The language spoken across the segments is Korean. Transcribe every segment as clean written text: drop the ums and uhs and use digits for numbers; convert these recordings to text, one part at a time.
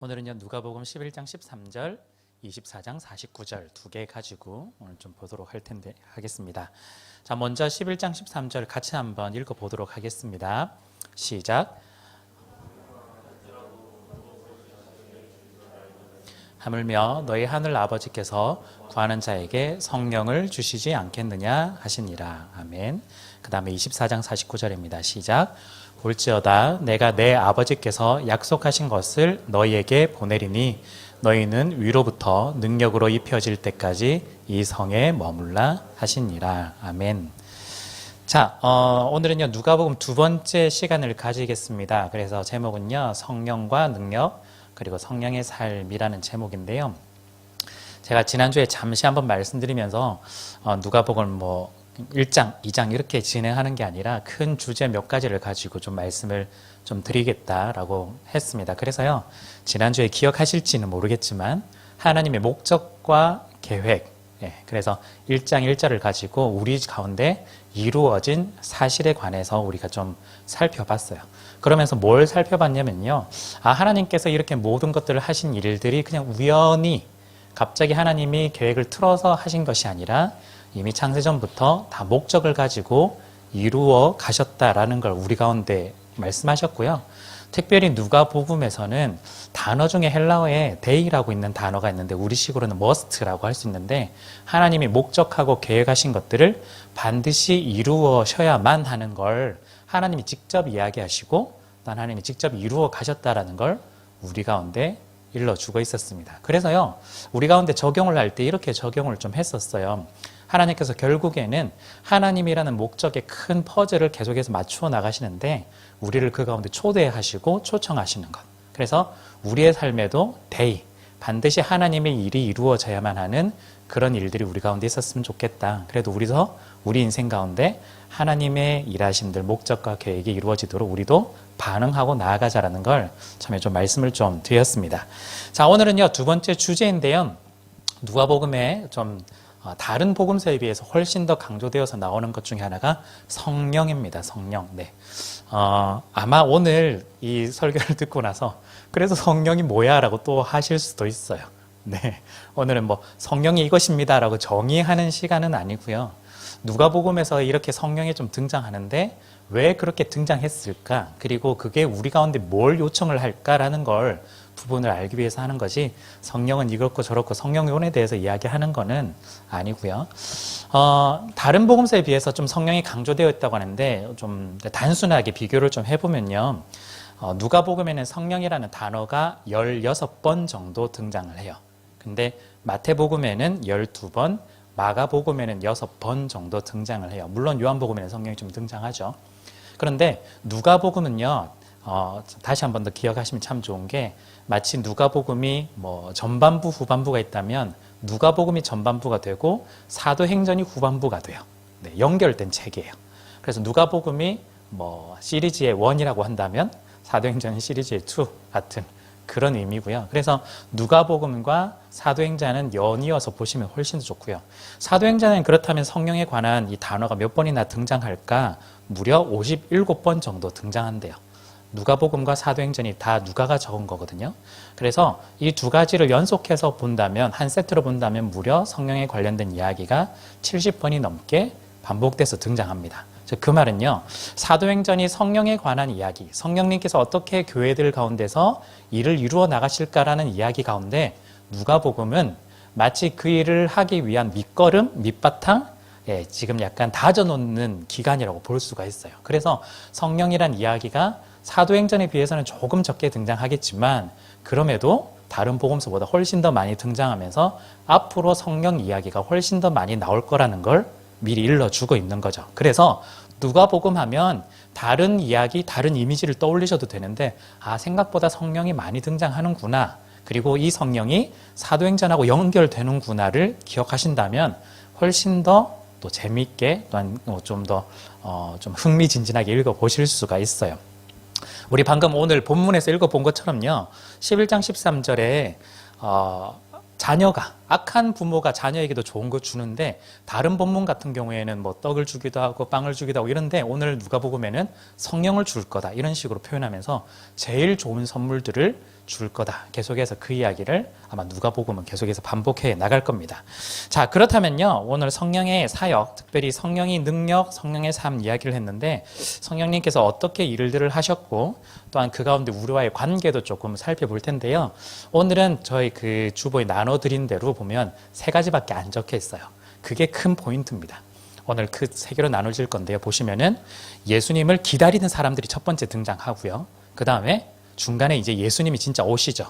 오늘은요 누가복음 11장 13절, 24장 49절 두 개 가지고 오늘 좀 보도록 할 텐데 하겠습니다. 자, 먼저 11장 13절 같이 한번 읽어 보도록 하겠습니다. 시작. 하물며 너희 하늘 아버지께서 구하는 자에게 성령을 주시지 않겠느냐 하시니라. 아멘. 그 다음에 24장 49절입니다. 시작. 볼지어다 내가 내 아버지께서 약속하신 것을 너희에게 보내리니 너희는 위로부터 능력으로 입혀질 때까지 이 성에 머물라 하시니라. 아멘. 자, 오늘은요 누가복음 두 번째 시간을 가지겠습니다. 그래서 제목은요 성령과 능력 그리고 성령의 삶이라는 제목인데요. 제가 지난주에 잠시 한번 말씀드리면서 누가복음 1장, 2장 이렇게 진행하는 게 아니라 큰 주제 몇 가지를 가지고 좀 말씀을 좀 드리겠다라고 했습니다. 그래서요, 지난주에 기억하실지는 모르겠지만 하나님의 목적과 계획, 그래서 1장 1절을 가지고 우리 가운데 이루어진 사실에 관해서 우리가 좀 살펴봤어요. 그러면서 뭘 살펴봤냐면요. 하나님께서 이렇게 모든 것들을 하신 일들이 그냥 우연히 갑자기 하나님이 계획을 틀어서 하신 것이 아니라 이미 창세전부터 다 목적을 가지고 이루어 가셨다라는 걸 우리 가운데 말씀하셨고요. 특별히 누가복음에서는 단어 중에 헬라어에 데이라고 있는 단어가 있는데 우리식으로는 must라고 할 수 있는데 하나님이 목적하고 계획하신 것들을 반드시 이루어셔야만 하는 걸 하나님이 직접 이야기하시고 또 하나님이 직접 이루어 가셨다라는 걸 우리 가운데 일러주고 있었습니다. 그래서요 우리 가운데 적용을 할 때 이렇게 적용을 좀 했었어요. 하나님께서 결국에는 하나님이라는 목적의 큰 퍼즐을 계속해서 맞추어 나가시는데 우리를 그 가운데 초대하시고 초청하시는 것. 그래서 우리의 삶에도 반드시 하나님의 일이 이루어져야만 하는 그런 일들이 우리 가운데 있었으면 좋겠다. 그래도 우리 인생 가운데 하나님의 일하심들, 목적과 계획이 이루어지도록 우리도 반응하고 나아가자라는 걸 처음에 좀 말씀을 좀 드렸습니다. 자, 오늘은요 두 번째 주제인데요. 누가복음에 좀 다른 복음서에 비해서 훨씬 더 강조되어서 나오는 것 중에 하나가 성령입니다. 성령. 네. 아마 오늘 이 설교를 듣고 나서 그래서 성령이 뭐야? 라고 또 하실 수도 있어요. 네. 오늘은 성령이 이것입니다. 라고 정의하는 시간은 아니고요. 누가복음에서 이렇게 성령이 좀 등장하는데 왜 그렇게 등장했을까? 그리고 그게 우리 가운데 뭘 요청을 할까라는 걸 부분을 알기 위해서 하는 것이 성령은 이렇고 저렇고 성령론에 대해서 이야기하는 거는 아니고요. 다른 복음서에 비해서 좀 성령이 강조되어 있다고 하는데 좀 단순하게 비교를 좀 해보면요. 누가복음에는 성령이라는 단어가 16번 정도 등장을 해요. 근데 마태복음에는 12번, 마가복음에는 6번 정도 등장을 해요. 물론 요한복음에는 성령이 좀 등장하죠. 그런데 누가복음은요. 다시 한 번 더 기억하시면 참 좋은 게 마치 누가복음이 전반부, 후반부가 있다면 누가복음이 전반부가 되고 사도행전이 후반부가 돼요. 네, 연결된 책이에요. 그래서 누가복음이 시리즈의 1이라고 한다면 사도행전은 시리즈의 2 같은 그런 의미고요. 그래서 누가복음과 사도행전은 연이어서 보시면 훨씬 더 좋고요. 사도행전은 그렇다면 성령에 관한 이 단어가 몇 번이나 등장할까? 무려 57번 정도 등장한대요. 누가복음과 사도행전이 다 누가가 적은 거거든요. 그래서 이 두 가지를 연속해서 본다면 한 세트로 본다면 무려 성령에 관련된 이야기가 70번이 넘게 반복돼서 등장합니다. 즉 그 말은요. 사도행전이 성령에 관한 이야기, 성령님께서 어떻게 교회들 가운데서 일을 이루어 나가실까라는 이야기 가운데 누가복음은 마치 그 일을 하기 위한 밑거름, 밑바탕, 지금 약간 다져놓는 기간이라고 볼 수가 있어요. 그래서 성령이란 이야기가 사도행전에 비해서는 조금 적게 등장하겠지만 그럼에도 다른 복음서보다 훨씬 더 많이 등장하면서 앞으로 성령 이야기가 훨씬 더 많이 나올 거라는 걸 미리 일러주고 있는 거죠. 그래서 누가복음 하면 다른 이야기, 다른 이미지를 떠올리셔도 되는데 생각보다 성령이 많이 등장하는구나. 그리고 이 성령이 사도행전하고 연결되는구나를 기억하신다면 훨씬 더 또 재미있게 또한 좀 더 좀 흥미진진하게 읽어보실 수가 있어요. 우리 방금 오늘 본문에서 읽어본 것처럼요. 11장 13절에 자녀가 악한 부모가 자녀에게도 좋은 거 주는데 다른 본문 같은 경우에는 떡을 주기도 하고 빵을 주기도 하고 이런데 오늘 누가복음에는 성령을 줄 거다 이런 식으로 표현하면서 제일 좋은 선물들을 줄 거다. 계속해서 그 이야기를 아마 누가복음은 계속해서 반복해 나갈 겁니다. 자, 그렇다면요. 오늘 성령의 사역, 특별히 성령의 능력, 성령의 삶 이야기를 했는데 성령님께서 어떻게 일들을 하셨고 또한 그 가운데 우리와의 관계도 조금 살펴볼 텐데요. 오늘은 저희 그 주보에 나눠드린 대로 보면 세 가지밖에 안 적혀 있어요. 그게 큰 포인트입니다. 오늘 그 세 개로 나눠질 건데요. 보시면은 예수님을 기다리는 사람들이 첫 번째 등장하고요. 그 다음에 중간에 이제 예수님이 진짜 오시죠.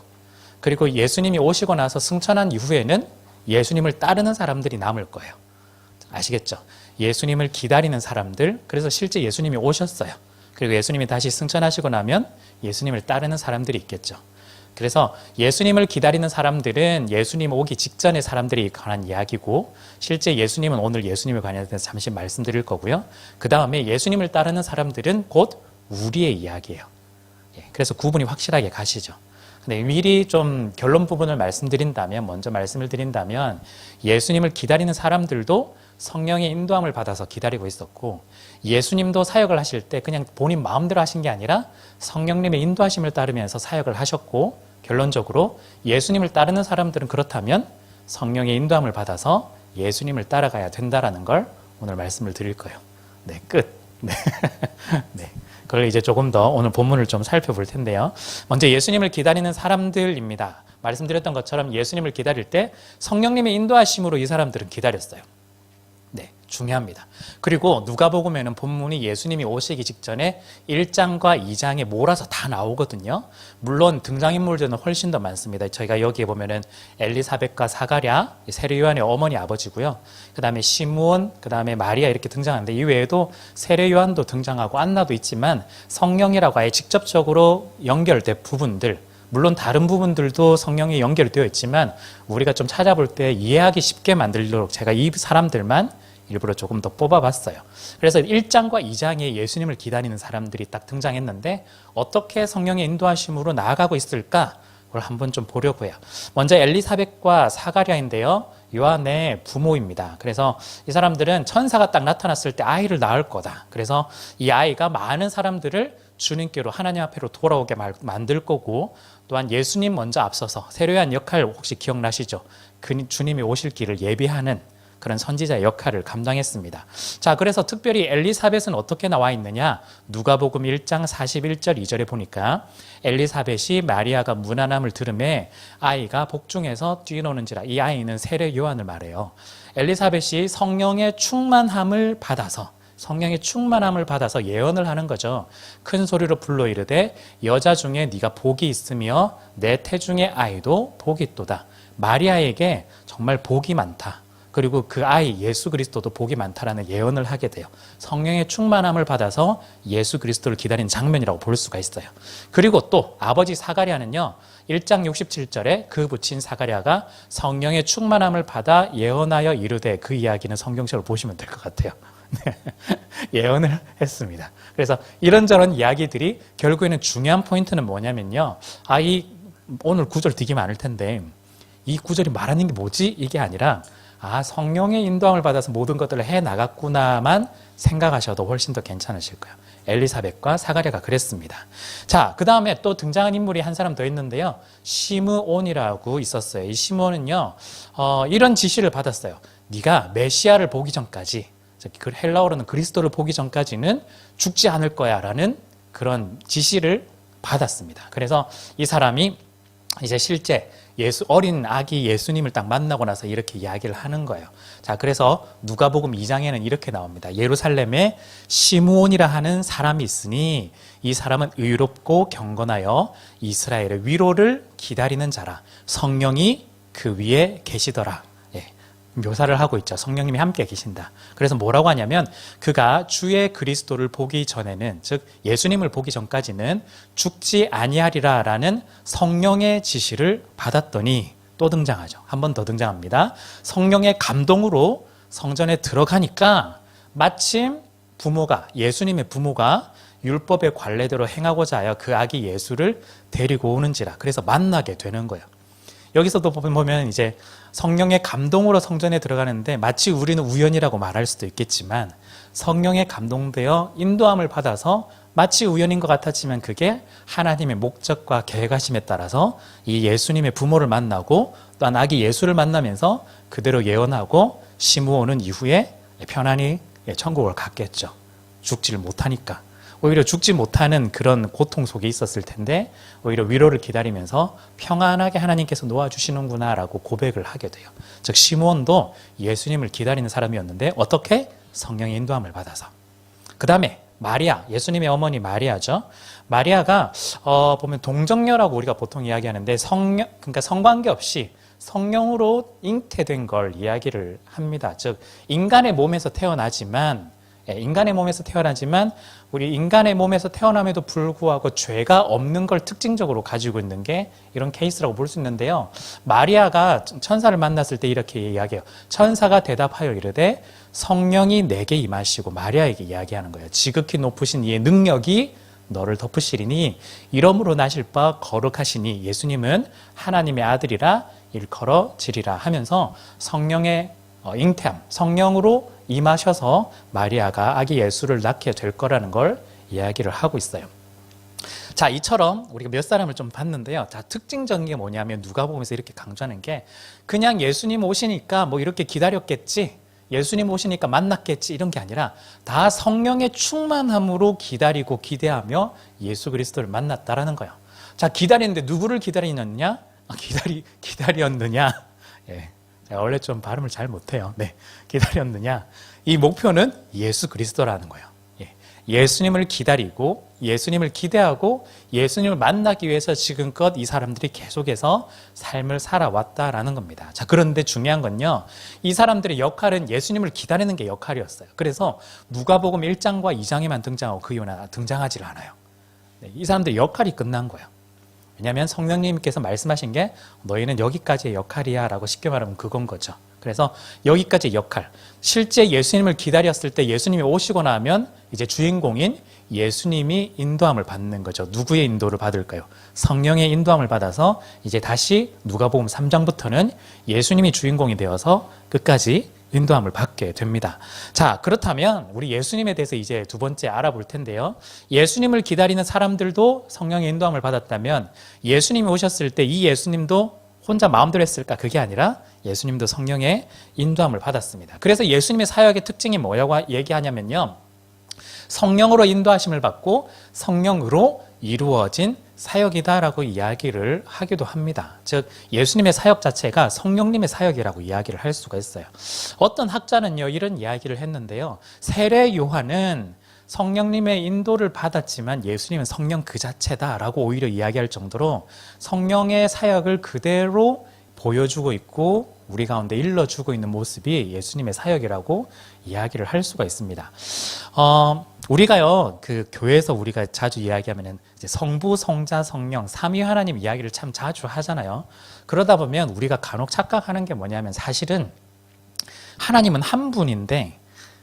그리고 예수님이 오시고 나서 승천한 이후에는 예수님을 따르는 사람들이 남을 거예요. 아시겠죠? 예수님을 기다리는 사람들, 그래서 실제 예수님이 오셨어요. 그리고 예수님이 다시 승천하시고 나면 예수님을 따르는 사람들이 있겠죠. 그래서 예수님을 기다리는 사람들은 예수님 오기 직전의 사람들이 관한 이야기고, 실제 예수님은 오늘 예수님에 관해서 잠시 말씀드릴 거고요. 그 다음에 예수님을 따르는 사람들은 곧 우리의 이야기예요. 그래서 구분이 확실하게 가시죠. 근데 미리 좀 결론 부분을 말씀드린다면, 먼저 말씀을 드린다면, 예수님을 기다리는 사람들도 성령의 인도함을 받아서 기다리고 있었고, 예수님도 사역을 하실 때 그냥 본인 마음대로 하신 게 아니라 성령님의 인도하심을 따르면서 사역을 하셨고, 결론적으로 예수님을 따르는 사람들은 그렇다면 성령의 인도함을 받아서 예수님을 따라가야 된다라는 걸 오늘 말씀을 드릴 거예요. 네, 끝. 네. 네. 그걸 이제 조금 더 오늘 본문을 좀 살펴볼 텐데요. 먼저 예수님을 기다리는 사람들입니다. 말씀드렸던 것처럼 예수님을 기다릴 때 성령님의 인도하심으로 이 사람들은 기다렸어요. 네, 중요합니다. 그리고 누가복음에는 본문이 예수님이 오시기 직전에 1장과 2장에 몰아서 다 나오거든요. 물론 등장인물들은 훨씬 더 많습니다. 저희가 여기에 보면은 엘리사벳과 사가랴, 세례 요한의 어머니 아버지고요. 그 다음에 시므온, 그 다음에 마리아 이렇게 등장하는데, 이 외에도 세례 요한도 등장하고 안나도 있지만 성령이라고 아예 직접적으로 연결된 부분들, 물론 다른 부분들도 성령이 연결되어 있지만 우리가 좀 찾아볼 때 이해하기 쉽게 만들도록 제가 이 사람들만 일부러 조금 더 뽑아봤어요. 그래서 1장과 2장에 예수님을 기다리는 사람들이 딱 등장했는데 어떻게 성령의 인도하심으로 나아가고 있을까? 그걸 한번 좀 보려고 해요. 먼저 엘리사벳과 사가랴인데요. 요한의 부모입니다. 그래서 이 사람들은 천사가 딱 나타났을 때 아이를 낳을 거다. 그래서 이 아이가 많은 사람들을 주님께로, 하나님 앞으로 돌아오게 만들 거고, 또한 예수님 먼저 앞서서 세례요한 역할 혹시 기억나시죠? 주님이 오실 길을 예비하는 그런 선지자의 역할을 감당했습니다. 자, 그래서 특별히 엘리사벳은 어떻게 나와 있느냐? 누가복음 1장 41절 2절에 보니까 엘리사벳이 마리아가 무난함을 들음에 아이가 복중에서 뛰노는지라. 이 아이는 세례 요한을 말해요. 엘리사벳이 성령의 충만함을 받아서 예언을 하는 거죠. 큰 소리로 불러 이르되 여자 중에 네가 복이 있으며 내 태중의 아이도 복이 있도다. 마리아에게 정말 복이 많다. 그리고 그 아이 예수 그리스도도 복이 많다라는 예언을 하게 돼요. 성령의 충만함을 받아서 예수 그리스도를 기다리는 장면이라고 볼 수가 있어요. 그리고 또 아버지 사가랴는요, 1장 67절에 그 부친 사가랴가 성령의 충만함을 받아 예언하여 이르되, 그 이야기는 성경책으로 보시면 될 것 같아요. 네. 예언을 했습니다. 그래서 이런저런 이야기들이 결국에는 중요한 포인트는 뭐냐면요. 오늘 구절 되게 많을 텐데 이 구절이 말하는 게 뭐지? 이게 아니라 성령의 인도함을 받아서 모든 것들을 해나갔구나만 생각하셔도 훨씬 더 괜찮으실 거예요. 엘리사벳과 사가랴가 그랬습니다. 자, 그 다음에 또 등장한 인물이 한 사람 더 있는데요. 시므온이라고 있었어요. 이 시므온은요, 이런 지시를 받았어요. 네가 메시아를 보기 전까지, 그 헬라어로는 그리스도를 보기 전까지는 죽지 않을 거야 라는 그런 지시를 받았습니다. 그래서 이 사람이 이제 실제 어린 아기 예수님을 딱 만나고 나서 이렇게 이야기를 하는 거예요. 자, 그래서 누가복음 2장에는 이렇게 나옵니다. 예루살렘에 시므온이라 하는 사람이 있으니 이 사람은 의롭고 경건하여 이스라엘의 위로를 기다리는 자라. 성령이 그 위에 계시더라. 묘사를 하고 있죠. 성령님이 함께 계신다. 그래서 뭐라고 하냐면 그가 주의 그리스도를 보기 전에는, 즉 예수님을 보기 전까지는 죽지 아니하리라 라는 성령의 지시를 받았더니 또 등장하죠. 한 번 더 등장합니다. 성령의 감동으로 성전에 들어가니까 마침 예수님의 부모가 율법의 관례대로 행하고자 하여 그 아기 예수를 데리고 오는지라. 그래서 만나게 되는 거예요. 여기서도 보면 이제 성령의 감동으로 성전에 들어가는데 마치 우리는 우연이라고 말할 수도 있겠지만 성령의 감동되어 인도함을 받아서 마치 우연인 것 같았지만 그게 하나님의 목적과 계획하심에 따라서 이 예수님의 부모를 만나고 또한 아기 예수를 만나면서 그대로 예언하고 시므온은 이후에 편안히 천국을 갔겠죠. 죽지를 못하니까. 오히려 죽지 못하는 그런 고통 속에 있었을 텐데 오히려 위로를 기다리면서 평안하게 하나님께서 놓아주시는구나 라고 고백을 하게 돼요. 즉 시므온도 예수님을 기다리는 사람이었는데 어떻게? 성령의 인도함을 받아서. 그 다음에 마리아, 예수님의 어머니 마리아죠. 마리아가 보면 동정녀라고 우리가 보통 이야기하는데 그러니까 성관계 없이 성령으로 잉태된 걸 이야기를 합니다. 즉 인간의 몸에서 태어나지만 우리 인간의 몸에서 태어남에도 불구하고 죄가 없는 걸 특징적으로 가지고 있는 게 이런 케이스라고 볼 수 있는데요. 마리아가 천사를 만났을 때 이렇게 이야기해요. 천사가 대답하여 이르되 성령이 내게 임하시고 마리아에게 이야기하는 거예요. 지극히 높으신 이의 능력이 너를 덮으시리니 이러므로 나실 바 거룩하시니 예수님은 하나님의 아들이라 일컬어지리라 하면서 성령의 잉태함, 성령으로 임하셔서 마리아가 아기 예수를 낳게 될 거라는 걸 이야기를 하고 있어요. 자, 이처럼 우리가 몇 사람을 좀 봤는데요. 자, 특징적인 게 뭐냐면 누가복음에서 이렇게 강조하는 게 그냥 예수님 오시니까 뭐 이렇게 기다렸겠지, 예수님 오시니까 만났겠지 이런 게 아니라 다 성령의 충만함으로 기다리고 기대하며 예수 그리스도를 만났다라는 거예요. 자, 기다리는데 누구를 기다리느냐? 기다렸느냐? 예. 제가 원래 좀 발음을 잘 못해요. 네, 기다렸느냐? 이 목표는 예수 그리스도라는 거예요. 예수님을 기다리고 예수님을 기대하고 예수님을 만나기 위해서 지금껏 이 사람들이 계속해서 삶을 살아왔다라는 겁니다. 자, 그런데 중요한 건요, 이 사람들의 역할은 예수님을 기다리는 게 역할이었어요. 그래서 누가복음 1장과 2장에만 등장하고 그 이후는 등장하지 않아요. 네, 이 사람들의 역할이 끝난 거예요. 왜냐하면 성령님께서 말씀하신 게 너희는 여기까지의 역할이야 라고 쉽게 말하면 그건 거죠. 그래서 여기까지의 역할, 실제 예수님을 기다렸을 때 예수님이 오시고 나면 이제 주인공인 예수님이 인도함을 받는 거죠. 누구의 인도를 받을까요? 성령의 인도함을 받아서 이제 다시 누가복음 3장부터는 예수님이 주인공이 되어서 끝까지 인도함을 받게 됩니다. 자, 그렇다면 우리 예수님에 대해서 이제 두 번째 알아볼 텐데요. 예수님을 기다리는 사람들도 성령의 인도함을 받았다면 예수님이 오셨을 때 이 예수님도 혼자 마음대로 했을까? 그게 아니라 예수님도 성령의 인도함을 받았습니다. 그래서 예수님의 사역의 특징이 뭐라고 얘기하냐면요, 성령으로 인도하심을 받고 성령으로 이루어진 사역이다라고 이야기를 하기도 합니다. 즉 예수님의 사역 자체가 성령님의 사역이라고 이야기를 할 수가 있어요. 어떤 학자는요 이런 이야기를 했는데요, 세례 요한은 성령님의 인도를 받았지만 예수님은 성령 그 자체다라고 오히려 이야기할 정도로 성령의 사역을 그대로 보여주고 있고 우리 가운데 일러주고 있는 모습이 예수님의 사역이라고 이야기를 할 수가 있습니다. 우리가요, 그 교회에서 우리가 자주 이야기하면은 이제 성부, 성자, 성령, 삼위 하나님 이야기를 참 자주 하잖아요. 그러다 보면 우리가 간혹 착각하는 게 뭐냐면 사실은 하나님은 한 분인데,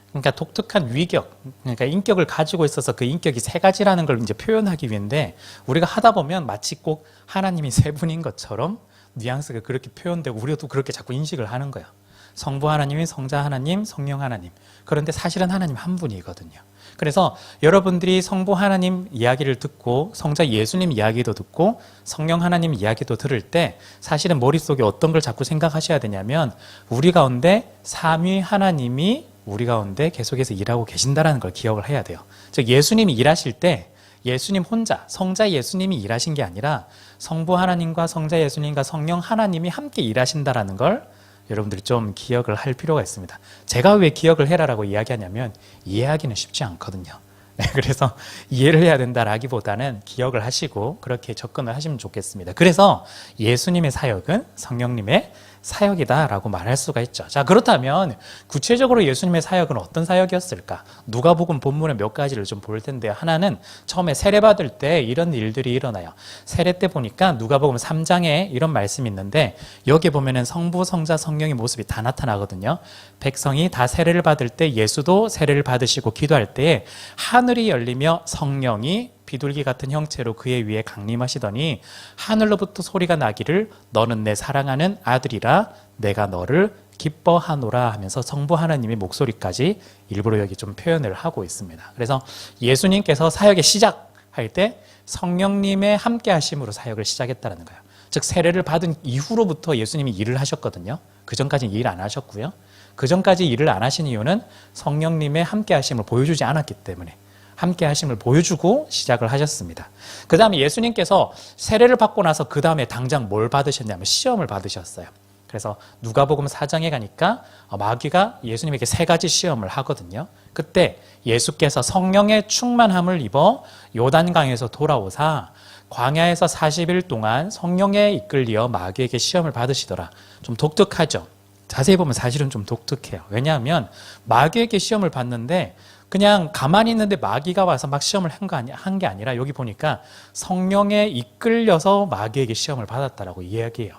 그러니까 독특한 위격, 그러니까 인격을 가지고 있어서 그 인격이 세 가지라는 걸 이제 표현하기 위해인데 우리가 하다 보면 마치 꼭 하나님이 세 분인 것처럼 뉘앙스가 그렇게 표현되고 우리가 또 그렇게 자꾸 인식을 하는 거예요. 성부 하나님이 성자 하나님, 성령 하나님. 그런데 사실은 하나님 한 분이거든요. 그래서 여러분들이 성부 하나님 이야기를 듣고 성자 예수님 이야기도 듣고 성령 하나님 이야기도 들을 때 사실은 머릿속에 어떤 걸 자꾸 생각하셔야 되냐면 우리 가운데 삼위 하나님이 우리 가운데 계속해서 일하고 계신다는 걸 기억을 해야 돼요. 즉 예수님이 일하실 때 예수님 혼자, 성자 예수님이 일하신 게 아니라 성부 하나님과 성자 예수님과 성령 하나님이 함께 일하신다는 걸 여러분들이 좀 기억을 할 필요가 있습니다. 제가 왜 기억을 해라라고 이야기하냐면 이해하기는 쉽지 않거든요. 네, 그래서 이해를 해야 된다라기보다는 기억을 하시고 그렇게 접근을 하시면 좋겠습니다. 그래서 예수님의 사역은 성령님의 사역이다라고 말할 수가 있죠. 자, 그렇다면 구체적으로 예수님의 사역은 어떤 사역이었을까? 누가복음 본문의 몇 가지를 좀 볼 텐데요. 하나는 처음에 세례받을 때 이런 일들이 일어나요. 세례 때 보니까 누가복음 3장에 이런 말씀이 있는데 여기 보면은 성부, 성자, 성령의 모습이 다 나타나거든요. 백성이 다 세례를 받을 때 예수도 세례를 받으시고 기도할 때에 하늘이 열리며 성령이 비둘기 같은 형체로 그의 위에 강림하시더니 하늘로부터 소리가 나기를 너는 내 사랑하는 아들이라 내가 너를 기뻐하노라 하면서 성부 하나님의 목소리까지 일부러 여기 좀 표현을 하고 있습니다. 그래서 예수님께서 사역의 시작할 때 성령님의 함께 하심으로 사역을 시작했다는 거예요. 즉 세례를 받은 이후로부터 예수님이 일을 하셨거든요. 그 전까지 일 안 하셨고요. 그 전까지 일을 안 하신 이유는 성령님의 함께 하심을 보여주지 않았기 때문에 함께 하심을 보여주고 시작을 하셨습니다. 그 다음에 예수님께서 세례를 받고 나서 그 다음에 당장 뭘 받으셨냐면 시험을 받으셨어요. 그래서 누가복음 4장에 가니까 마귀가 예수님에게 3가지 시험을 하거든요. 그때 예수께서 성령의 충만함을 입어 요단강에서 돌아오사 광야에서 40일 동안 성령에 이끌려 마귀에게 시험을 받으시더라. 좀 독특하죠. 자세히 보면 사실은 좀 독특해요. 왜냐하면 마귀에게 시험을 받는데 그냥 가만히 있는데 마귀가 와서 막 시험을 한 게 아니라 여기 보니까 성령에 이끌려서 마귀에게 시험을 받았다라고 이야기해요.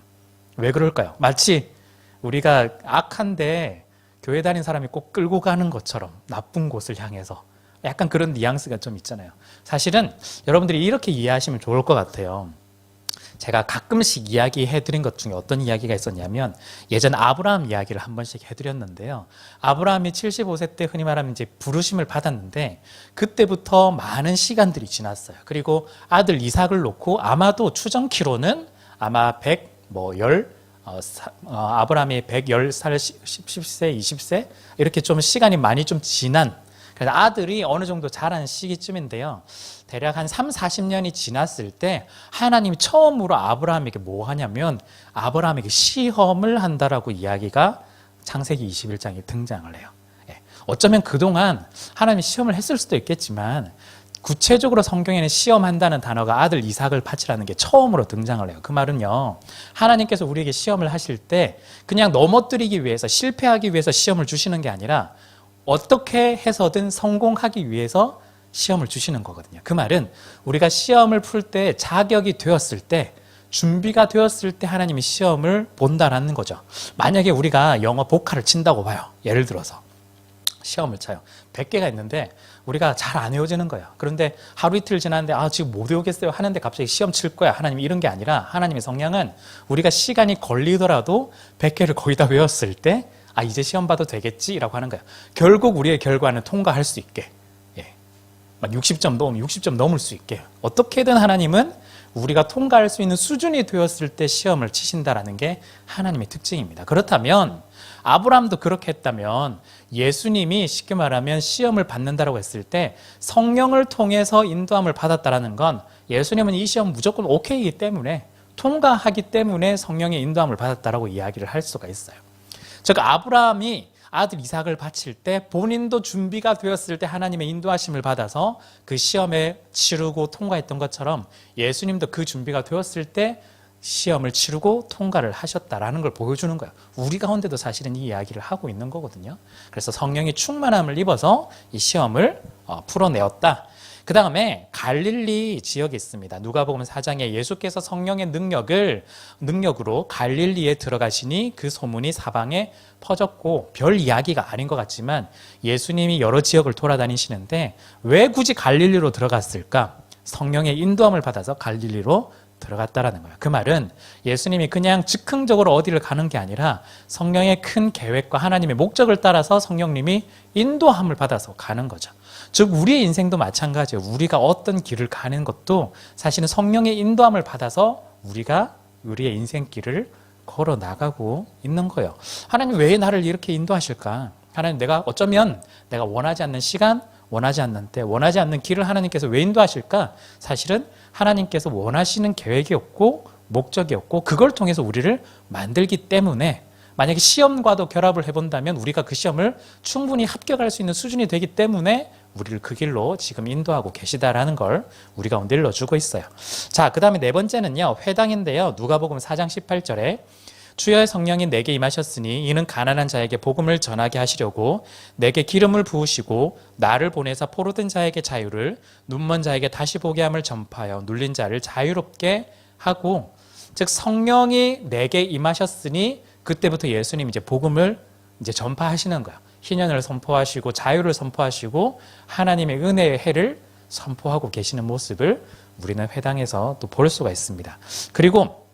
왜 그럴까요? 마치 우리가 악한데 교회 다닌 사람이 꼭 끌고 가는 것처럼 나쁜 곳을 향해서 약간 그런 뉘앙스가 좀 있잖아요. 사실은 여러분들이 이렇게 이해하시면 좋을 것 같아요. 제가 가끔씩 이야기해드린 것 중에 어떤 이야기가 있었냐면 예전 아브라함 이야기를 한 번씩 해드렸는데요. 아브라함이 75세 때 흔히 말하면 이제 부르심을 받았는데 그때부터 많은 시간들이 지났어요. 그리고 아들 이삭을 놓고 아마도 추정키로는 아마 아브라함이 110살, 10세, 20세 이렇게 좀 시간이 많이 좀 지난 그래서 아들이 어느 정도 자란 시기쯤인데요. 대략 한 3, 40년이 지났을 때 하나님이 처음으로 아브라함에게 뭐 하냐면 아브라함에게 시험을 한다라고 이야기가 창세기 21장에 등장을 해요. 어쩌면 그동안 하나님이 시험을 했을 수도 있겠지만 구체적으로 성경에는 시험한다는 단어가 아들 이삭을 바치라는 게 처음으로 등장을 해요. 그 말은요. 하나님께서 우리에게 시험을 하실 때 그냥 넘어뜨리기 위해서 실패하기 위해서 시험을 주시는 게 아니라 어떻게 해서든 성공하기 위해서 시험을 주시는 거거든요. 그 말은 우리가 시험을 풀 때 자격이 되었을 때 준비가 되었을 때 하나님이 시험을 본다라는 거죠. 만약에 우리가 영어 복화를 친다고 봐요. 예를 들어서 시험을 쳐요. 100개가 있는데 우리가 잘 안 외워지는 거예요. 그런데 하루 이틀 지났는데 지금 못 외우겠어요 하는데 갑자기 시험 칠 거야. 하나님 이런 게 아니라 하나님의 성향은 우리가 시간이 걸리더라도 100개를 거의 다 외웠을 때 이제 시험 봐도 되겠지라고 하는 거예요. 결국 우리의 결과는 통과할 수 있게. 60점 넘으면 60점 넘을 수 있게. 어떻게든 하나님은 우리가 통과할 수 있는 수준이 되었을 때 시험을 치신다라는 게 하나님의 특징입니다. 그렇다면 아브라함도 그렇게 했다면 예수님이 쉽게 말하면 시험을 받는다라고 했을 때 성령을 통해서 인도함을 받았다라는 건 예수님은 이 시험 무조건 오케이이기 때문에 통과하기 때문에 성령의 인도함을 받았다라고 이야기를 할 수가 있어요. 즉 아브라함이 아들 이삭을 바칠 때 본인도 준비가 되었을 때 하나님의 인도하심을 받아서 그 시험에 치르고 통과했던 것처럼 예수님도 그 준비가 되었을 때 시험을 치르고 통과를 하셨다라는 걸 보여주는 거예요. 우리 가운데도 사실은 이 이야기를 하고 있는 거거든요. 그래서 성령의 충만함을 입어서 이 시험을 풀어내었다. 그 다음에 갈릴리 지역에 있습니다. 누가복음 4장에 예수께서 성령의 능력으로 갈릴리에 들어가시니 그 소문이 사방에 퍼졌고 별 이야기가 아닌 것 같지만 예수님이 여러 지역을 돌아다니시는데 왜 굳이 갈릴리로 들어갔을까? 성령의 인도함을 받아서 갈릴리로 들어갔다라는 거예요. 그 말은 예수님이 그냥 즉흥적으로 어디를 가는 게 아니라 성령의 큰 계획과 하나님의 목적을 따라서 성령님이 인도함을 받아서 가는 거죠. 즉 우리의 인생도 마찬가지예요. 우리가 어떤 길을 가는 것도 사실은 성령의 인도함을 받아서 우리가 우리의 인생길을 걸어 나가고 있는 거예요. 하나님 왜 나를 이렇게 인도하실까? 하나님 어쩌면 내가 원하지 않는 시간, 원하지 않는 때, 원하지 않는 길을 하나님께서 왜 인도하실까? 사실은 하나님께서 원하시는 계획이었고 목적이었고 그걸 통해서 우리를 만들기 때문에 만약에 시험과도 결합을 해본다면 우리가 그 시험을 충분히 합격할 수 있는 수준이 되기 때문에 우리를 그 길로 지금 인도하고 계시다라는 걸 우리 가운데 일러주고 있어요. 자, 그 다음에 네 번째는요. 회당인데요. 누가복음 4장 18절에 주의 성령이 내게 임하셨으니 이는 가난한 자에게 복음을 전하게 하시려고 내게 기름을 부으시고 나를 보내사 포로된 자에게 자유를 눈먼 자에게 다시 보게 함을 전파하여 눌린 자를 자유롭게 하고 즉 성령이 내게 임하셨으니 그때부터 예수님이 이제 복음을 이제 전파하시는 거예요. 희년을 선포하시고 자유를 선포하시고 하나님의 은혜의 해를 선포하고 계시는 모습을 우리는 회당에서 또 볼 수가 있습니다. 그리고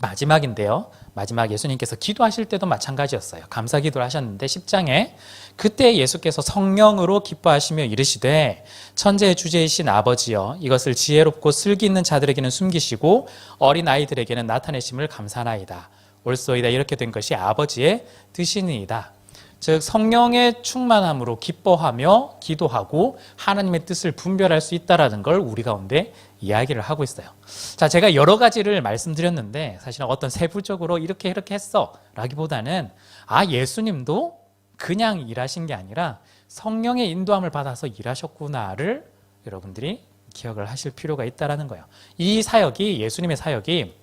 마지막인데요. 마지막 예수님께서 기도하실 때도 마찬가지였어요. 감사 기도를 하셨는데 10장에 그때 예수께서 성령으로 기뻐하시며 이르시되 천지의 주제이신 아버지여 이것을 지혜롭고 슬기 있는 자들에게는 숨기시고 어린 아이들에게는 나타내심을 감사나이다. 옳소이다. 이렇게 된 것이 아버지의 뜻이니이다. 즉 성령의 충만함으로 기뻐하며 기도하고 하나님의 뜻을 분별할 수 있다는 걸 우리 가운데 이야기를 하고 있어요. 자, 제가 여러 가지를 말씀드렸는데 사실은 어떤 세부적으로 이렇게 했어 라기보다는 예수님도 그냥 일하신 게 아니라 성령의 인도함을 받아서 일하셨구나를 여러분들이 기억을 하실 필요가 있다는 거예요. 이 사역이 예수님의 사역이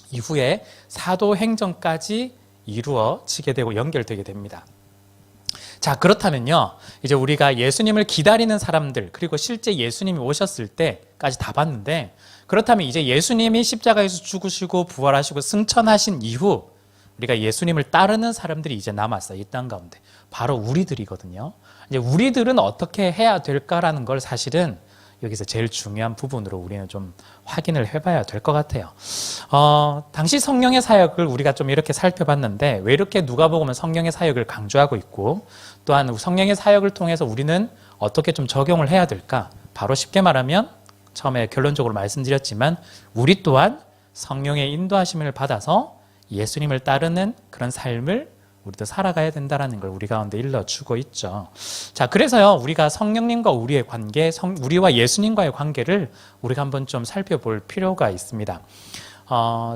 이후에 사도행전까지 이루어지게 되고 연결되게 됩니다. 자, 그렇다면요, 이제 우리가 예수님을 기다리는 사람들, 그리고 실제 예수님이 오셨을 때까지 다 봤는데, 그렇다면 이제 예수님이 십자가에서 죽으시고 부활하시고 승천하신 이후 우리가 예수님을 따르는 사람들이 이제 남았어요. 이 땅 가운데. 바로 우리들이거든요. 이제 우리들은 어떻게 해야 될까라는 걸 사실은 여기서 제일 중요한 부분으로 우리는 좀 확인을 해봐야 될 것 같아요. 당시 성령의 사역을 우리가 좀 이렇게 살펴봤는데 왜 이렇게 누가복음은 성령의 사역을 강조하고 있고 또한 성령의 사역을 통해서 우리는 어떻게 좀 적용을 해야 될까? 바로 쉽게 말하면 처음에 결론적으로 말씀드렸지만 우리 또한 성령의 인도하심을 받아서 예수님을 따르는 그런 삶을 우리도 살아가야 된다는 걸 우리 가운데 일러주고 있죠. 자, 그래서요, 우리가 성령님과 우리의 관계, 우리와 예수님과의 관계를 우리가 한번 좀 살펴볼 필요가 있습니다.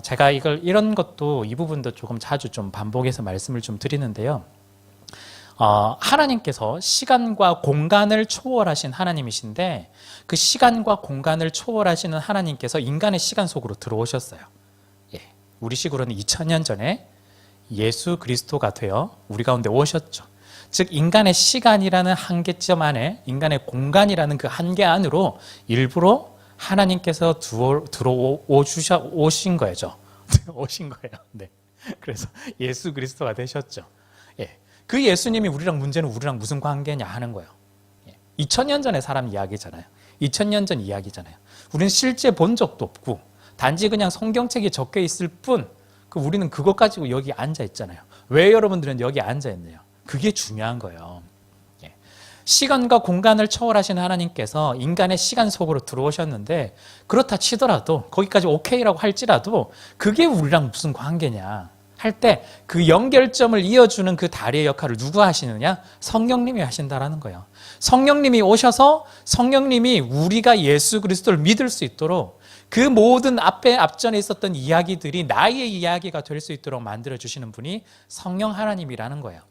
제가 이런 것도 이 부분도 조금 자주 좀 반복해서 말씀을 좀 드리는데요. 하나님께서 시간과 공간을 초월하신 하나님이신데 그 시간과 공간을 초월하시는 하나님께서 인간의 시간 속으로 들어오셨어요. 예, 우리 식으로는 2000년 전에 예수 그리스도가 되어 우리 가운데 오셨죠. 즉 인간의 시간이라는 한계점 안에 인간의 공간이라는 그 한계 안으로 일부러 하나님께서 오신 거죠. 오신 거예요. 네. 그래서 예수 그리스도가 되셨죠. 예. 그 예수님이 문제는 우리랑 무슨 관계냐 하는 거예요. 2000년 전의 사람 이야기잖아요. 2000년 전 이야기잖아요. 우리는 실제 본 적도 없고 단지 그냥 성경책에 적혀 있을 뿐 우리는 그것 가지고 여기 앉아 있잖아요. 왜 여러분들은 여기 앉아 있네요? 그게 중요한 거예요. 시간과 공간을 초월하시는 하나님께서 인간의 시간 속으로 들어오셨는데 그렇다 치더라도 거기까지 오케이라고 할지라도 그게 우리랑 무슨 관계냐 할 때 그 연결점을 이어주는 그 다리의 역할을 누가 하시느냐? 성령님이 하신다라는 거예요. 성령님이 오셔서 성령님이 우리가 예수 그리스도를 믿을 수 있도록 그 모든 앞전에 있었던 이야기들이 나의 이야기가 될 수 있도록 만들어주시는 분이 성령 하나님이라는 거예요.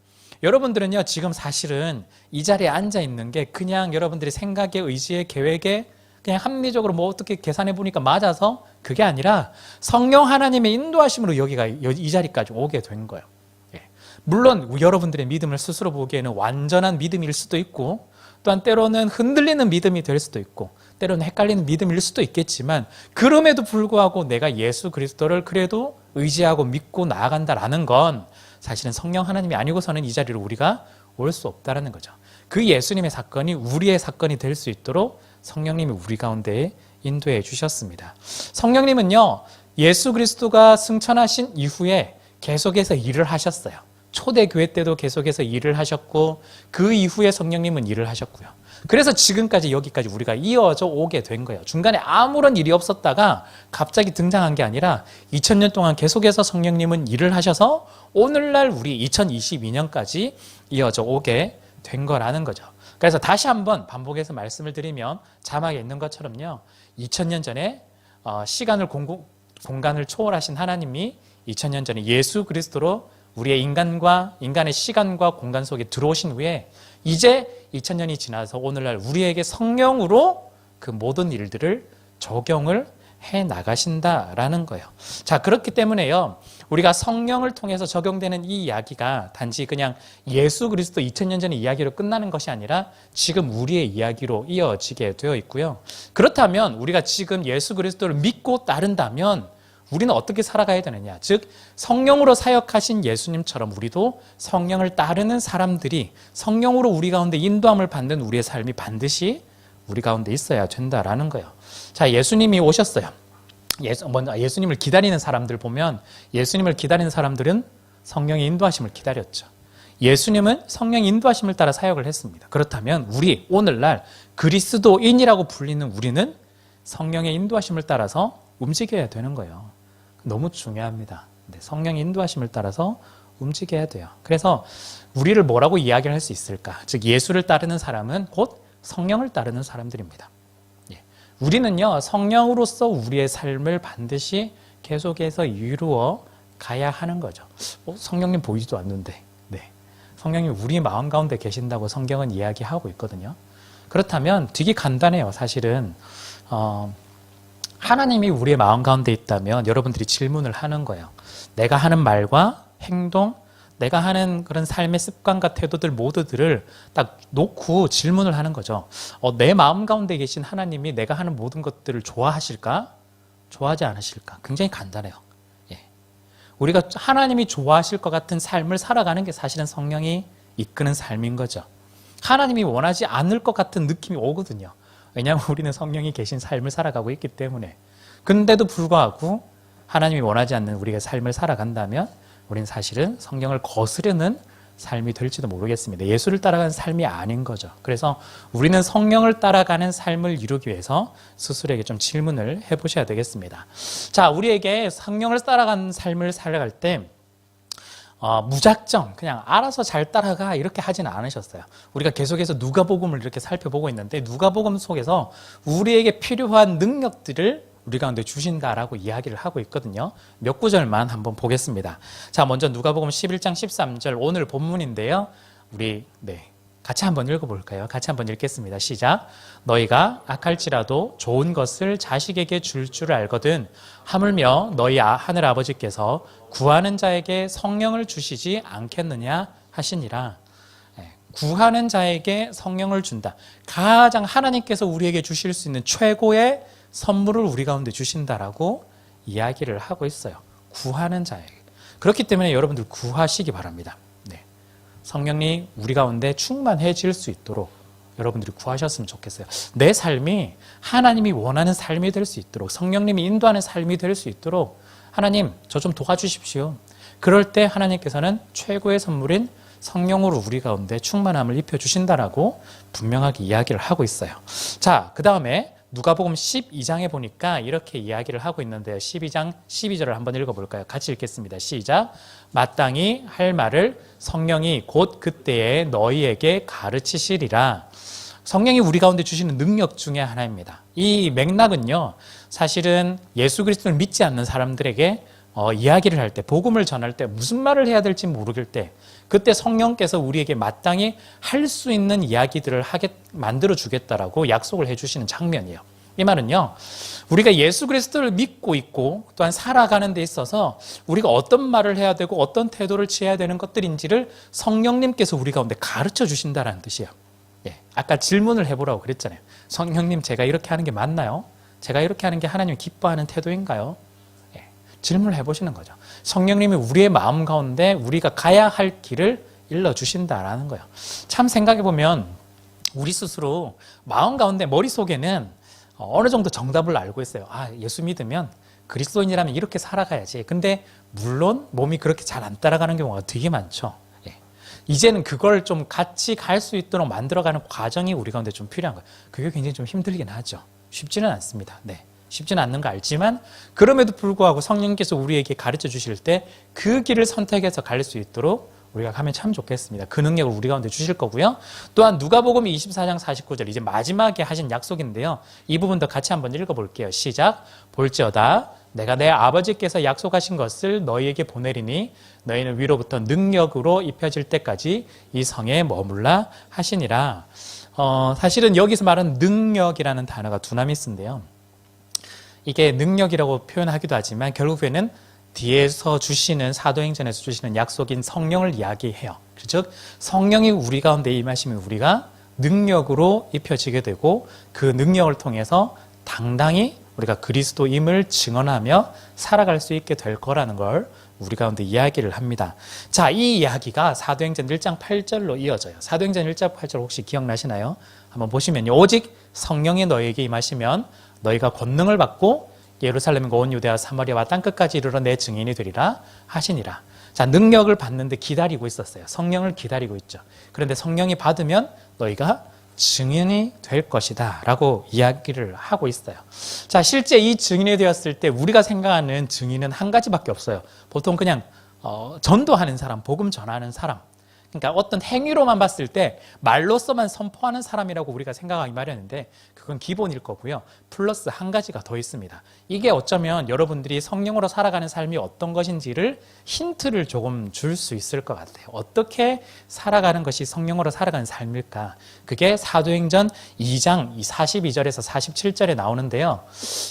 여러분들은요, 지금 사실은 이 자리에 앉아 있는 게 그냥 여러분들이 생각에, 의지에, 계획에 그냥 합리적으로 뭐 어떻게 계산해 보니까 맞아서 그게 아니라 성령 하나님의 인도하심으로 이 자리까지 오게 된 거예요. 물론 여러분들의 믿음을 스스로 보기에는 완전한 믿음일 수도 있고 또한 때로는 흔들리는 믿음이 될 수도 있고 때로는 헷갈리는 믿음일 수도 있겠지만 그럼에도 불구하고 내가 예수 그리스도를 그래도 의지하고 믿고 나아간다라는 건 사실은 성령 하나님이 아니고서는 이 자리로 우리가 올 수 없다라는 거죠. 그 예수님의 사건이 우리의 사건이 될 수 있도록 성령님이 우리 가운데 인도해 주셨습니다. 성령님은요, 예수 그리스도가 승천하신 이후에 계속해서 일을 하셨어요. 초대교회 때도 계속해서 일을 하셨고 그 이후에 성령님은 일을 하셨고요. 그래서 지금까지 여기까지 우리가 이어져 오게 된 거예요. 중간에 아무런 일이 없었다가 갑자기 등장한 게 아니라 2000년 동안 계속해서 성령님은 일을 하셔서 오늘날 우리 2022년까지 이어져 오게 된 거라는 거죠. 그래서 다시 한번 반복해서 말씀을 드리면 자막에 있는 것처럼요. 2000년 전에 시간을 공간을 초월하신 하나님이 2000년 전에 예수 그리스도로 우리의 인간의 시간과 공간 속에 들어오신 후에 이제 2000년이 지나서 오늘날 우리에게 성령으로 그 모든 일들을 적용을 해 나가신다라는 거예요. 자, 그렇기 때문에요. 우리가 성령을 통해서 적용되는 이 이야기가 단지 그냥 예수 그리스도 2000년 전의 이야기로 끝나는 것이 아니라 지금 우리의 이야기로 이어지게 되어 있고요. 그렇다면 우리가 지금 예수 그리스도를 믿고 따른다면 우리는 어떻게 살아가야 되느냐? 즉 성령으로 사역하신 예수님처럼 우리도 성령을 따르는 사람들이 성령으로 우리 가운데 인도함을 받는 우리의 삶이 반드시 우리 가운데 있어야 된다라는 거예요. 자, 예수님이 오셨어요. 예수님을 기다리는 사람들 보면 예수님을 기다리는 사람들은 성령의 인도하심을 기다렸죠. 예수님은 성령의 인도하심을 따라 사역을 했습니다. 그렇다면 우리 오늘날 그리스도인이라고 불리는 우리는 성령의 인도하심을 따라서 움직여야 되는 거예요. 너무 중요합니다. 성령의 인도하심을 따라서 움직여야 돼요. 그래서 우리를 뭐라고 이야기를 할 수 있을까? 즉 예수를 따르는 사람은 곧 성령을 따르는 사람들입니다. 우리는요, 성령으로서 우리의 삶을 반드시 계속해서 이루어 가야 하는 거죠. 성령님 보이지도 않는데. 네. 성령님 우리 마음 가운데 계신다고 성경은 이야기하고 있거든요. 그렇다면 되게 간단해요. 사실은 하나님이 우리의 마음 가운데 있다면 여러분들이 질문을 하는 거예요. 내가 하는 말과 행동, 내가 하는 그런 삶의 습관과 태도들 모두들을 딱 놓고 질문을 하는 거죠. 내 마음 가운데 계신 하나님이 내가 하는 모든 것들을 좋아하실까? 좋아하지 않으실까? 굉장히 간단해요. 우리가 하나님이 좋아하실 것 같은 삶을 살아가는 게 사실은 성령이 이끄는 삶인 거죠. 하나님이 원하지 않을 것 같은 느낌이 오거든요. 왜냐하면 우리는 성령이 계신 삶을 살아가고 있기 때문에. 근데도 불구하고 하나님이 원하지 않는 우리가 삶을 살아간다면 우리는 사실은 성령을 거스르는 삶이 될지도 모르겠습니다. 예수를 따라가는 삶이 아닌 거죠. 그래서 우리는 성령을 따라가는 삶을 이루기 위해서 스스로에게 좀 질문을 해보셔야 되겠습니다. 자, 우리에게 성령을 따라가는 삶을 살아갈 때 무작정 그냥 알아서 잘 따라가 이렇게 하지는 않으셨어요. 우리가 계속해서 누가복음을 이렇게 살펴보고 있는데 누가복음 속에서 우리에게 필요한 능력들을 우리 가운데 주신다라고 이야기를 하고 있거든요. 몇 구절만 한번 보겠습니다. 자, 먼저 누가복음 11장 13절 오늘 본문인데요. 우리 같이 한번 읽어볼까요? 같이 한번 읽겠습니다. 시작. 너희가 악할지라도 좋은 것을 자식에게 줄 알거든 하물며 너희 하늘 아버지께서 구하는 자에게 성령을 주시지 않겠느냐 하시니라. 구하는 자에게 성령을 준다. 가장 하나님께서 우리에게 주실 수 있는 최고의 선물을 우리 가운데 주신다라고 이야기를 하고 있어요. 구하는 자에게. 그렇기 때문에 여러분들 구하시기 바랍니다. 성령이 우리 가운데 충만해질 수 있도록 여러분들이 구하셨으면 좋겠어요. 내 삶이 하나님이 원하는 삶이 될 수 있도록 성령님이 인도하는 삶이 될 수 있도록 하나님 저 좀 도와주십시오. 그럴 때 하나님께서는 최고의 선물인 성령으로 우리 가운데 충만함을 입혀주신다라고 분명하게 이야기를 하고 있어요. 자, 그 다음에 누가복음 12장에 보니까 이렇게 이야기를 하고 있는데요. 12장 12절을 한번 읽어볼까요? 같이 읽겠습니다. 시작. 마땅히 할 말을 성령이 곧 그때에 너희에게 가르치시리라. 성령이 우리 가운데 주시는 능력 중에 하나입니다. 이 맥락은요, 사실은 예수 그리스도를 믿지 않는 사람들에게 이야기를 할 때, 복음을 전할 때 무슨 말을 해야 될지 모를 때 그때 성령께서 우리에게 마땅히 할 수 있는 이야기들을 만들어 주겠다라고 약속을 해주시는 장면이에요. 이 말은요, 우리가 예수 그리스도를 믿고 있고 또한 살아가는 데 있어서 우리가 어떤 말을 해야 되고 어떤 태도를 취해야 되는 것들인지를 성령님께서 우리 가운데 가르쳐 주신다는 뜻이에요. 아까 질문을 해보라고 그랬잖아요. 성령님, 제가 이렇게 하는 게 맞나요? 제가 이렇게 하는 게 하나님이 기뻐하는 태도인가요? 질문을 해보시는 거죠. 성령님이 우리의 마음 가운데 우리가 가야 할 길을 일러주신다라는 거예요. 참 생각해보면 우리 스스로 마음 가운데 머릿속에는 어느 정도 정답을 알고 있어요. 예수 믿으면 그리스도인이라면 이렇게 살아가야지. 근데 물론 몸이 그렇게 잘 안 따라가는 경우가 되게 많죠. 이제는 그걸 좀 같이 갈 수 있도록 만들어가는 과정이 우리 가운데 좀 필요한 거예요. 그게 굉장히 좀 힘들긴 하죠. 쉽지는 않습니다. 쉽지는 않는 거 알지만 그럼에도 불구하고 성령께서 우리에게 가르쳐 주실 때 그 길을 선택해서 갈 수 있도록 우리가 가면 참 좋겠습니다. 그 능력을 우리 가운데 주실 거고요. 또한 누가복음 24장 49절 이제 마지막에 하신 약속인데요. 이 부분도 같이 한번 읽어볼게요. 시작. 볼지어다 내가 내 아버지께서 약속하신 것을 너희에게 보내리니 너희는 위로부터 능력으로 입혀질 때까지 이 성에 머물라 하시니라. 사실은 여기서 말하는 능력이라는 단어가 두나미스인데요. 이게 능력이라고 표현하기도 하지만 결국에는 뒤에서 주시는 사도행전에서 주시는 약속인 성령을 이야기해요. 즉 성령이 우리 가운데 임하시면 우리가 능력으로 입혀지게 되고 그 능력을 통해서 당당히 우리가 그리스도임을 증언하며 살아갈 수 있게 될 거라는 걸 우리 가운데 이야기를 합니다. 자, 이 이야기가 사도행전 1장 8절로 이어져요. 사도행전 1장 8절 혹시 기억나시나요? 한번 보시면요. 오직 성령이 너희에게 임하시면 너희가 권능을 받고 예루살렘과 온 유대와 사마리아와 땅끝까지 이르러 내 증인이 되리라 하시니라. 자, 능력을 받는데 기다리고 있었어요. 성령을 기다리고 있죠. 그런데 성령이 받으면 너희가 증인이 될 것이다 라고 이야기를 하고 있어요. 자, 실제 이 증인이 되었을 때 우리가 생각하는 증인은 한 가지밖에 없어요. 보통 그냥 전도하는 사람, 복음 전하는 사람, 그러니까 어떤 행위로만 봤을 때 말로서만 선포하는 사람이라고 우리가 생각하기 마련인데 그건 기본일 거고요. 플러스 한 가지가 더 있습니다. 이게 어쩌면 여러분들이 성령으로 살아가는 삶이 어떤 것인지를 힌트를 조금 줄 수 있을 것 같아요. 어떻게 살아가는 것이 성령으로 살아가는 삶일까? 그게 사도행전 2장 42절에서 47절에 나오는데요.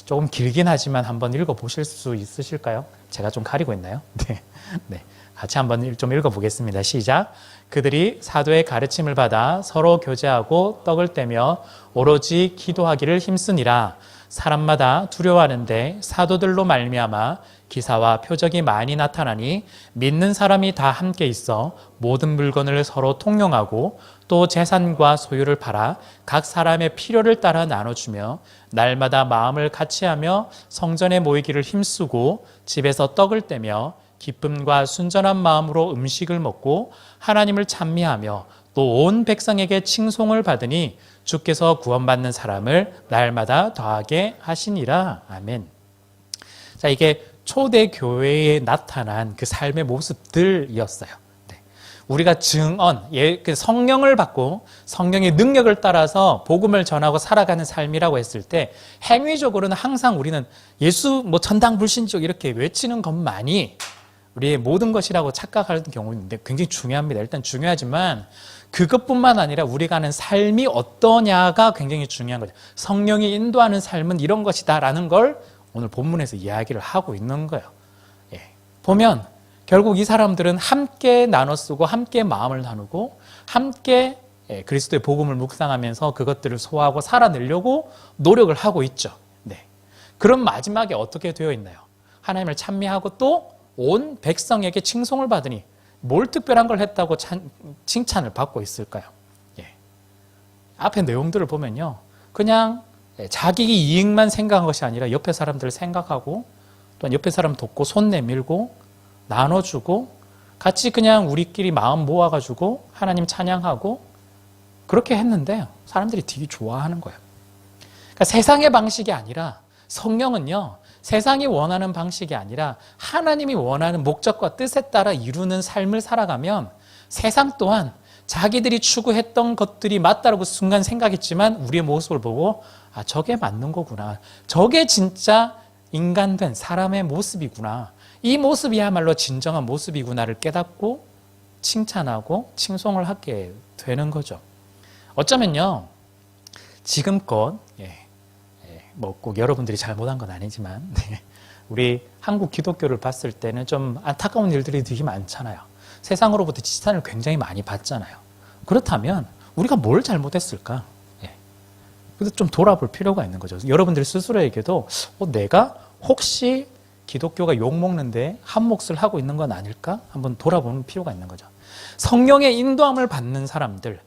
조금 길긴 하지만 한번 읽어보실 수 있으실까요? 제가 좀 가리고 있나요? 네. 네. 같이 한번 좀 읽어보겠습니다. 시작. 그들이 사도의 가르침을 받아 서로 교제하고 떡을 떼며 오로지 기도하기를 힘쓰니라. 사람마다 두려워하는데 사도들로 말미암아 기사와 표적이 많이 나타나니 믿는 사람이 다 함께 있어 모든 물건을 서로 통용하고 또 재산과 소유를 팔아 각 사람의 필요를 따라 나눠주며 날마다 마음을 같이하며 성전에 모이기를 힘쓰고 집에서 떡을 떼며 기쁨과 순전한 마음으로 음식을 먹고 하나님을 찬미하며 또 온 백성에게 칭송을 받으니 주께서 구원받는 사람을 날마다 더하게 하시니라. 아멘. 자, 이게 초대 교회에 나타난 그 삶의 모습들이었어요. 네. 우리가 증언, 성령을 받고 성령의 능력을 따라서 복음을 전하고 살아가는 삶이라고 했을 때 행위적으로는 항상 우리는 예수 전당 불신족 이렇게 외치는 것만이 우리의 모든 것이라고 착각하는 경우인데 굉장히 중요합니다. 일단 중요하지만 그것뿐만 아니라 우리가 하는 삶이 어떠냐가 굉장히 중요한 거죠. 성령이 인도하는 삶은 이런 것이다라는 걸 오늘 본문에서 이야기를 하고 있는 거예요. 예. 보면 결국 이 사람들은 함께 나눠 쓰고 함께 마음을 나누고 함께 그리스도의 복음을 묵상하면서 그것들을 소화하고 살아내려고 노력을 하고 있죠. 네. 그럼 마지막에 어떻게 되어 있나요? 하나님을 찬미하고 또 온 백성에게 칭송을 받으니 뭘 특별한 걸 했다고 칭찬을 받고 있을까요? 예. 앞에 내용들을 보면요. 그냥 자기 이익만 생각한 것이 아니라 옆에 사람들을 생각하고 또 옆에 사람 돕고 손 내밀고 나눠주고 같이 그냥 우리끼리 마음 모아가지고 하나님 찬양하고 그렇게 했는데 사람들이 되게 좋아하는 거예요. 그러니까 세상의 방식이 아니라 성령은요. 세상이 원하는 방식이 아니라 하나님이 원하는 목적과 뜻에 따라 이루는 삶을 살아가면 세상 또한 자기들이 추구했던 것들이 맞다라고 순간 생각했지만 우리의 모습을 보고 아, 저게 맞는 거구나. 저게 진짜 인간된 사람의 모습이구나. 이 모습이야말로 진정한 모습이구나를 깨닫고 칭찬하고 칭송을 하게 되는 거죠. 어쩌면요. 지금껏 꼭 여러분들이 잘못한 건 아니지만 우리 한국 기독교를 봤을 때는 좀 안타까운 일들이 되게 많잖아요. 세상으로부터 지탄을 굉장히 많이 받잖아요. 그렇다면 우리가 뭘 잘못했을까? 그래서 좀 돌아볼 필요가 있는 거죠. 여러분들 스스로에게도 내가 혹시 기독교가 욕먹는데 한 몫을 하고 있는 건 아닐까? 한번 돌아보는 필요가 있는 거죠. 성령의 인도함을 받는 사람들,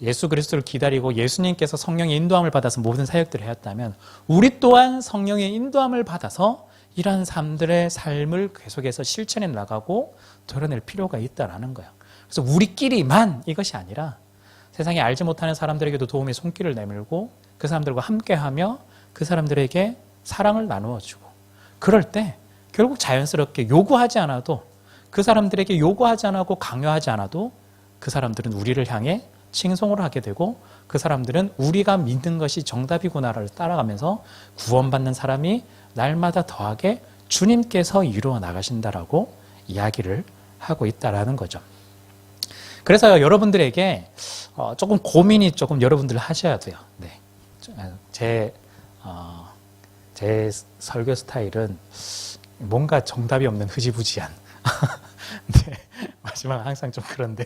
예수 그리스도를 기다리고 예수님께서 성령의 인도함을 받아서 모든 사역들을 해왔다면 우리 또한 성령의 인도함을 받아서 이러한 사람들의 삶을 계속해서 실천해 나가고 드러낼 필요가 있다는 거예요. 그래서 우리끼리만 이것이 아니라 세상에 알지 못하는 사람들에게도 도움의 손길을 내밀고 그 사람들과 함께하며 그 사람들에게 사랑을 나누어주고 그럴 때 결국 자연스럽게 요구하지 않아도 그 사람들에게 요구하지 않고 강요하지 않아도 그 사람들은 우리를 향해 칭송을 하게 되고 그 사람들은 우리가 믿는 것이 정답이구나를 따라가면서 구원받는 사람이 날마다 더하게 주님께서 이루어 나가신다라고 이야기를 하고 있다라는 거죠. 그래서 여러분들에게 조금 고민이 조금 여러분들 하셔야 돼요. 네. 제 설교 스타일은 뭔가 정답이 없는 흐지부지한 네. 마지막 항상 좀 그런데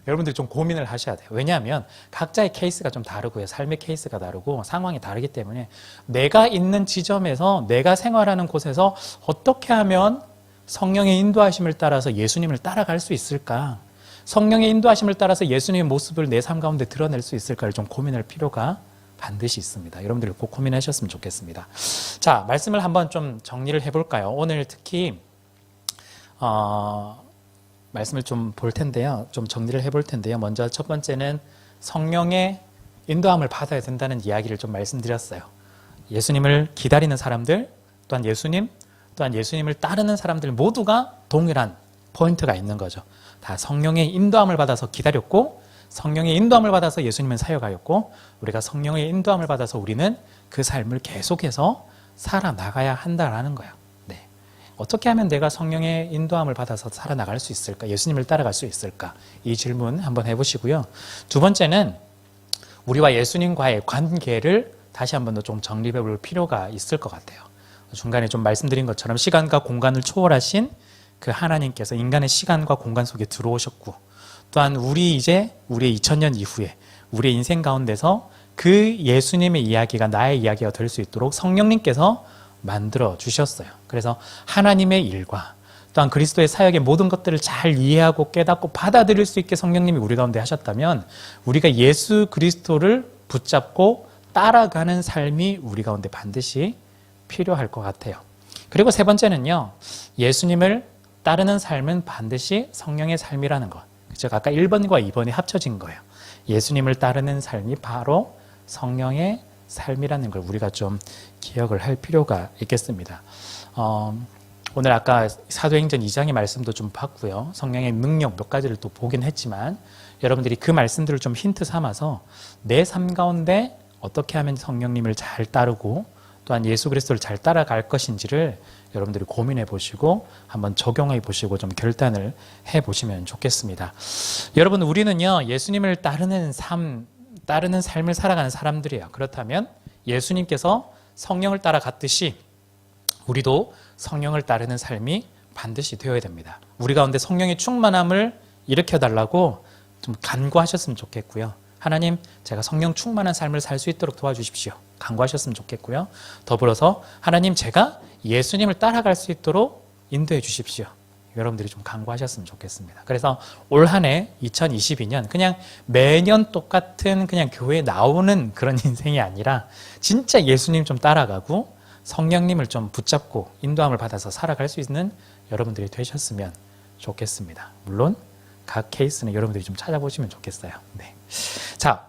여러분들이 좀 고민을 하셔야 돼요. 왜냐하면 각자의 케이스가 좀 다르고요. 삶의 케이스가 다르고 상황이 다르기 때문에 내가 있는 지점에서 내가 생활하는 곳에서 어떻게 하면 성령의 인도하심을 따라서 예수님을 따라갈 수 있을까? 성령의 인도하심을 따라서 예수님의 모습을 내 삶 가운데 드러낼 수 있을까를 좀 고민할 필요가 반드시 있습니다. 여러분들이 꼭 고민하셨으면 좋겠습니다. 자, 말씀을 한번 좀 정리를 해볼까요? 오늘 특히 말씀을 좀 볼 텐데요. 좀 정리를 해볼 텐데요. 먼저 첫 번째는 성령의 인도함을 받아야 된다는 이야기를 좀 말씀드렸어요. 예수님을 기다리는 사람들, 또한 예수님을 따르는 사람들 모두가 동일한 포인트가 있는 거죠. 다 성령의 인도함을 받아서 기다렸고, 성령의 인도함을 받아서 예수님은 사역하였고, 우리가 성령의 인도함을 받아서 우리는 그 삶을 계속해서 살아나가야 한다라는 거예요. 네. 어떻게 하면 내가 성령의 인도함을 받아서 살아나갈 수 있을까? 예수님을 따라갈 수 있을까? 이 질문 한번 해보시고요. 두 번째는 우리와 예수님과의 관계를 다시 한번 더 좀 정리해 볼 필요가 있을 것 같아요. 중간에 좀 말씀드린 것처럼 시간과 공간을 초월하신 그 하나님께서 인간의 시간과 공간 속에 들어오셨고, 또한 우리의 2000년 이후에 우리의 인생 가운데서 그 예수님의 이야기가 나의 이야기가 될 수 있도록 성령님께서 만들어 주셨어요. 그래서 하나님의 일과 또한 그리스도의 사역의 모든 것들을 잘 이해하고 깨닫고 받아들일 수 있게 성령님이 우리 가운데 하셨다면, 우리가 예수 그리스도를 붙잡고 따라가는 삶이 우리 가운데 반드시 필요할 것 같아요. 그리고 세 번째는요, 예수님을 따르는 삶은 반드시 성령의 삶이라는 것. 즉 아까 1번과 2번이 합쳐진 거예요. 예수님을 따르는 삶이 바로 성령의 삶이라는 걸 우리가 좀 기억을 할 필요가 있겠습니다. 오늘 아까 사도행전 2장의 말씀도 좀 봤고요. 성령의 능력 몇 가지를 또 보긴 했지만, 여러분들이 그 말씀들을 좀 힌트 삼아서 내 삶 가운데 어떻게 하면 성령님을 잘 따르고 또한 예수 그리스도를 잘 따라갈 것인지를 여러분들이 고민해 보시고 한번 적용해 보시고 좀 결단을 해 보시면 좋겠습니다. 여러분, 우리는요, 예수님을 따르는 삶을 살아가는 사람들이에요. 그렇다면 예수님께서 성령을 따라갔듯이 우리도 성령을 따르는 삶이 반드시 되어야 됩니다. 우리 가운데 성령의 충만함을 일으켜달라고 좀 간구하셨으면 좋겠고요. 하나님, 제가 성령 충만한 삶을 살 수 있도록 도와주십시오. 간구하셨으면 좋겠고요. 더불어서 하나님, 제가 예수님을 따라갈 수 있도록 인도해 주십시오. 여러분들이 좀 간구하셨으면 좋겠습니다. 그래서 올 한 해 2022년 그냥 매년 똑같은 그냥 교회에 나오는 그런 인생이 아니라 진짜 예수님 좀 따라가고 성령님을 좀 붙잡고 인도함을 받아서 살아갈 수 있는 여러분들이 되셨으면 좋겠습니다. 물론 각 케이스는 여러분들이 좀 찾아보시면 좋겠어요. 네.